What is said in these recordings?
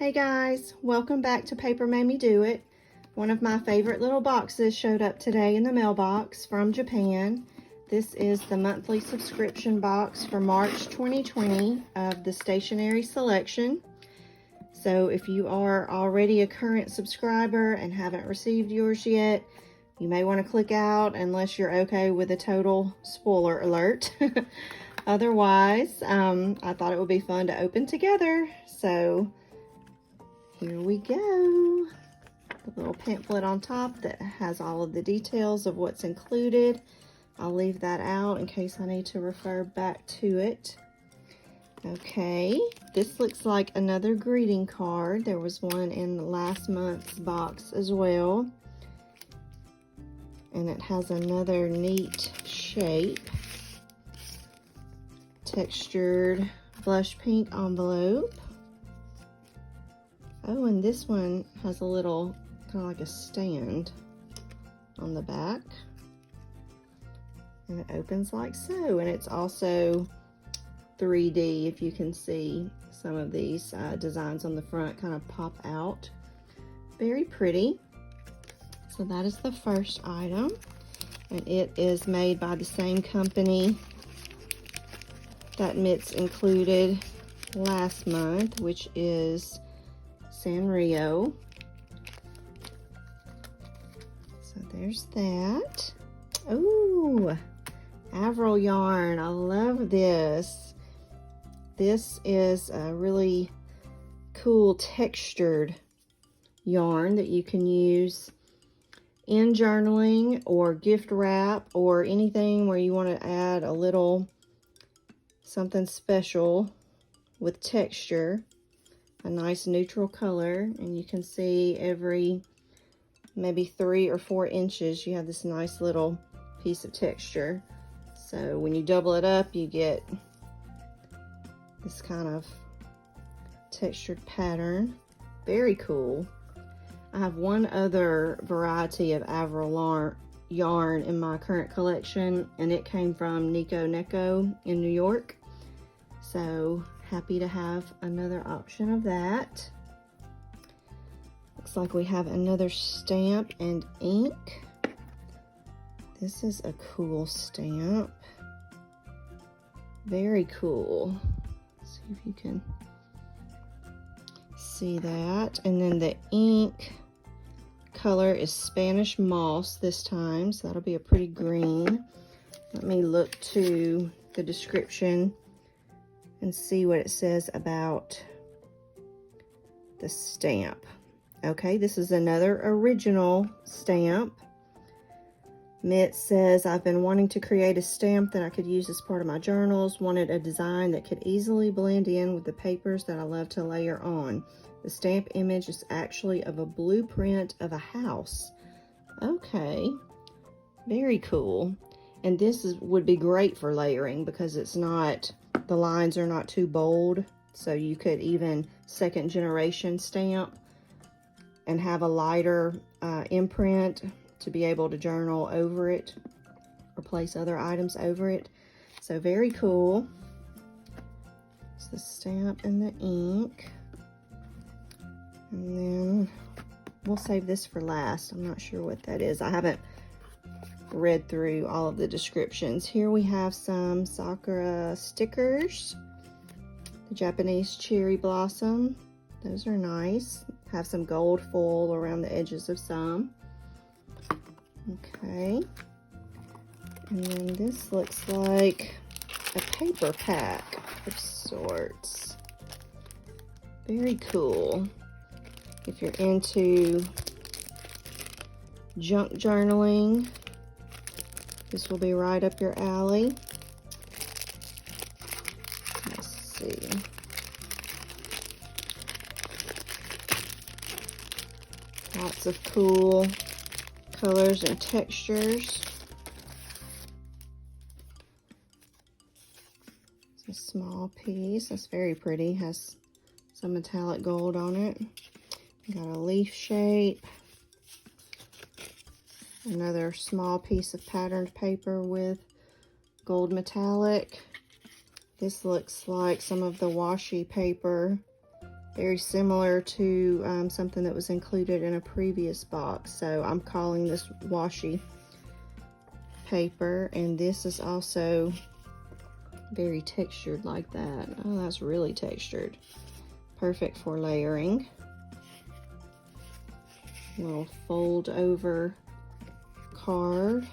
Hey guys, welcome back to Paper Made Me Do It. One of my favorite little boxes showed up today in the mailbox from Japan. This is the monthly subscription box for March 2020 of the Stationery Selection. So if you are already a current subscriber and haven't received yours yet, you may want to click out unless you're okay with a total spoiler alert. Otherwise, I thought it would be fun to open together. So here we go. The little pamphlet on top that has all of the details of what's included. I'll leave that out in case I need to refer back to it. Okay, this looks like another greeting card. There was one in last month's box as well. And it has another neat shape. Textured blush pink envelope. Oh, and this one has a little, kind of like a stand on the back. And it opens like so. And it's also 3D, if you can see some of these designs on the front kind of pop out. Very pretty. So that is the first item. And it is made by the same company that mitts included last month, which is Sanrio. So there's that. Oh, Avril yarn. I love this. This is a really cool textured yarn that you can use in journaling or gift wrap or anything where you want to add a little something special with texture, a nice neutral color, and you can see every maybe 3 or 4 inches you have this nice little piece of texture. So when you double it up, you get this kind of textured pattern. Very cool. I have one other variety of Avril yarn in my current collection, and it came from Nico Neko in New York. So happy to have another option of that. Looks like we have another stamp and ink. This is a cool stamp. Very cool. See if you can see that. And then the ink color is Spanish moss this time, so that'll be a pretty green. Let me look to the description and see what it says about the stamp. Okay, this is another original stamp. Mitt says, I've been wanting to create a stamp that I could use as part of my journals. Wanted a design that could easily blend in with the papers that I love to layer on. The stamp image is actually of a blueprint of a house. Okay, very cool. And this would be great for layering because it's not, the lines are not too bold. So you could even second generation stamp and have a lighter imprint to be able to journal over it or place other items over it. So very cool. It's the stamp and the ink. And then we'll save this for last. I'm not sure what that is. I haven't read through all of the descriptions. Here we have some Sakura stickers. The Japanese cherry blossom. Those are nice. Have some gold foil around the edges of some. Okay. And then this looks like a paper pack of sorts. Very cool. If you're into junk journaling, this will be right up your alley. Let's see. Lots of cool colors and textures. It's a small piece. That's very pretty. Has some metallic gold on it. Got a leaf shape. Another small piece of patterned paper with gold metallic. This looks like some of the washi paper very similar to something that was included in a previous box. So I'm calling this washi paper, and this is also very textured like that. Oh, that's really textured. Perfect for layering. Little fold over card.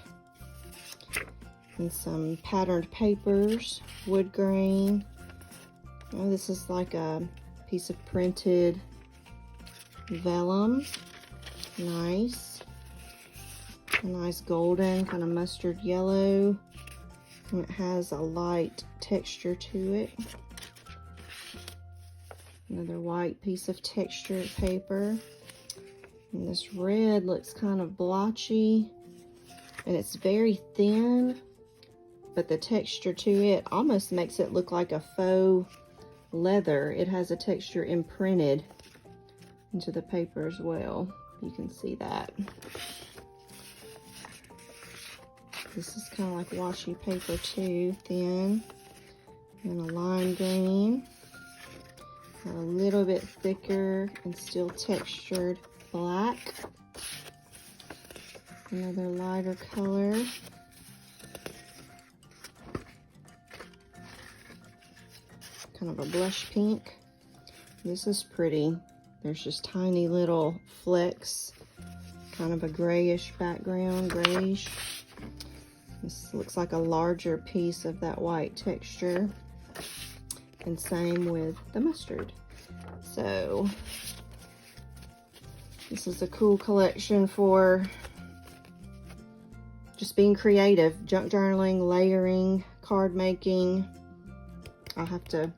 And some patterned papers, wood grain. Oh, this is like a piece of printed vellum. Nice. A nice golden, kind of mustard yellow. And it has a light texture to it. Another white piece of textured paper. And this red looks kind of blotchy. And it's very thin, but the texture to it almost makes it look like a faux leather. It has a texture imprinted into the paper as well. You can see that. This is kind of like washi paper too, thin, and a lime green. A little bit thicker and still textured black. Another lighter color. Kind of a blush pink. This is pretty. There's just tiny little flecks. Kind of a grayish background, grayish. This looks like a larger piece of that white texture. And same with the mustard. So this is a cool collection for just being creative, junk journaling, layering, card making. I'll have to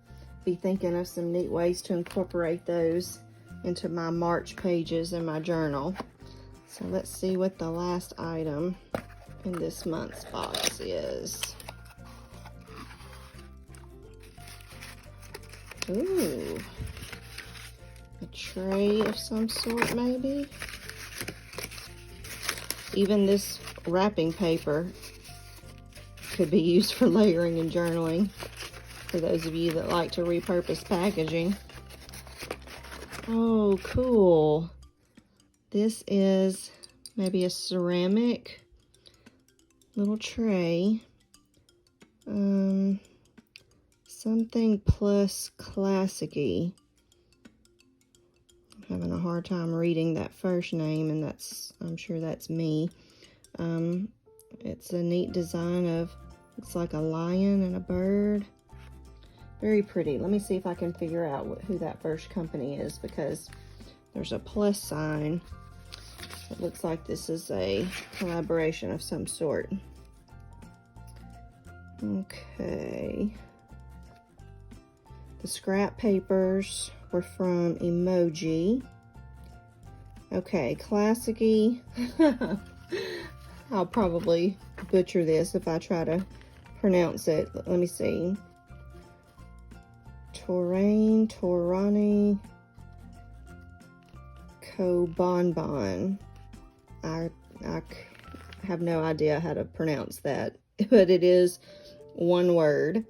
be thinking of some neat ways to incorporate those into my March pages in my journal. So let's see what the last item in this month's box is. Ooh, a tray of some sort maybe. Even this wrapping paper could be used for layering and journaling, for those of you that like to repurpose packaging. Oh, cool. This is maybe a ceramic little tray. Something plus classic-y. I'm having a hard time reading that first name, and I'm sure that's me. It's a neat design of, looks like a lion and a bird. Very pretty. Let me see if I can figure out who that first company is, because there's a plus sign. It looks like this is a collaboration of some sort. Okay. The scrap papers were from Emoji. Okay, classic-y. I'll probably butcher this if I try to pronounce it. Let me see. Torani, Kobonbon. I have no idea how to pronounce that, but it is one word,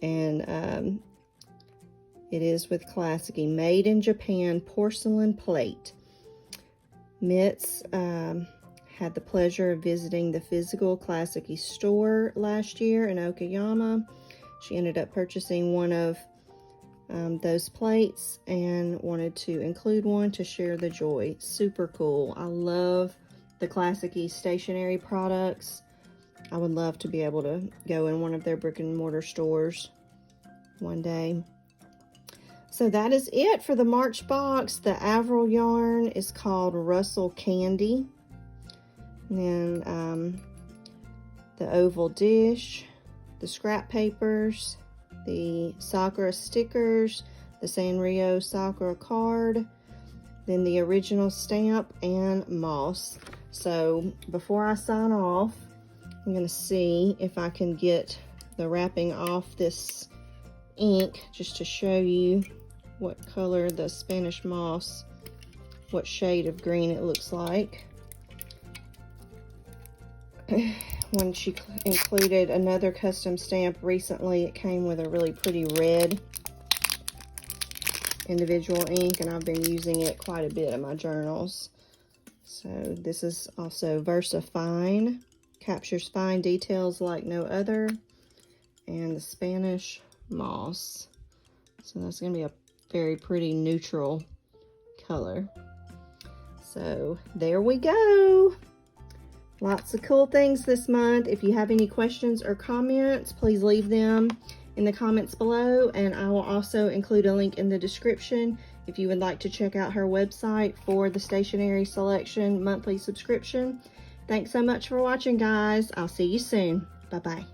and it is with classic-y. Made in Japan porcelain plate. Mitz had the pleasure of visiting the physical classic-y store last year in Okayama. She ended up purchasing one of those plates and wanted to include one to share the joy. Super cool. I love the classic-y stationery products. I would love to be able to go in one of their brick and mortar stores one day. So that is it for the March box. The Avril yarn is called Russell Candy. And then the oval dish, the scrap papers, the Sakura stickers, the Sanrio Sakura card, then the original stamp, and moss. So before I sign off, I'm going to see if I can get the wrapping off this ink just to show you what color the Spanish moss, what shade of green it looks like. When she included another custom stamp recently, it came with a really pretty red. individual ink, and I've been using it quite a bit in my journals. So this is also Versa Fine, captures fine details like no other, and the Spanish Moss. So that's going to be a very pretty neutral color. So there we go. Lots of cool things this month. If you have any questions or comments, please leave them in the comments below, and I will also include a link in the description if you would like to check out her website for the Stationery Selection monthly subscription. Thanks so much for watching, guys. I'll see you soon. Bye-bye.